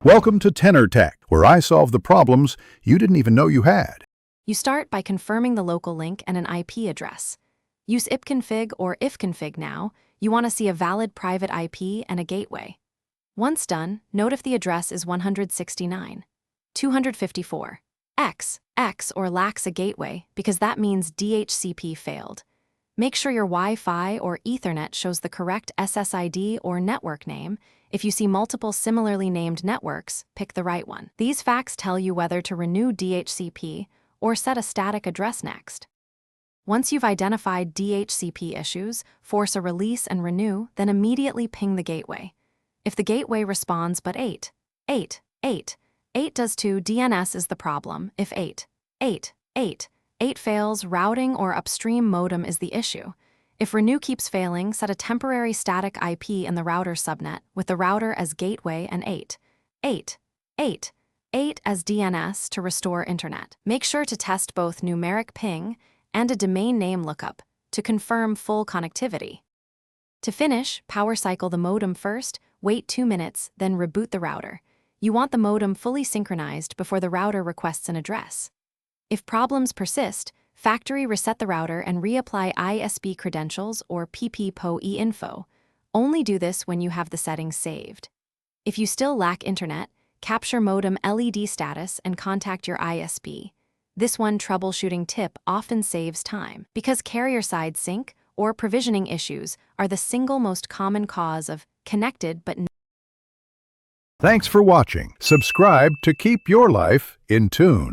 Welcome to Tenor Tech, where I solve the problems you didn't even know you had. You start by confirming the local link and an IP address. Use ipconfig or ifconfig now. You want to see a valid private IP and a gateway. Once done, note if the address is 169, 254, X or lacks a gateway because that means DHCP failed. Make sure your Wi-Fi or Ethernet shows the correct SSID or network name. If you see multiple similarly named networks, pick the right one. These facts tell you whether to renew DHCP or set a static address next. Once you've identified DHCP issues, force a release and renew, then immediately ping the gateway. If the gateway responds but 8 does too, DNS is the problem. If 8 fails, routing or upstream modem is the issue. If renew keeps failing, set a temporary static IP in the router subnet with the router as gateway and 8 as DNS to restore internet. Make sure to test both numeric ping and a domain name lookup to confirm full connectivity. To finish, power cycle the modem first, wait 2 minutes, then reboot the router. You want the modem fully synchronized before the router requests an address. If problems persist, factory reset the router and reapply ISP credentials or PPPoE info. Only do this when you have the settings saved. If you still lack internet, capture modem LED status and contact your ISP. This one troubleshooting tip often saves time because carrier-side sync or provisioning issues are the single most common cause of connected but Thanks for watching. Subscribe to keep your life in tune.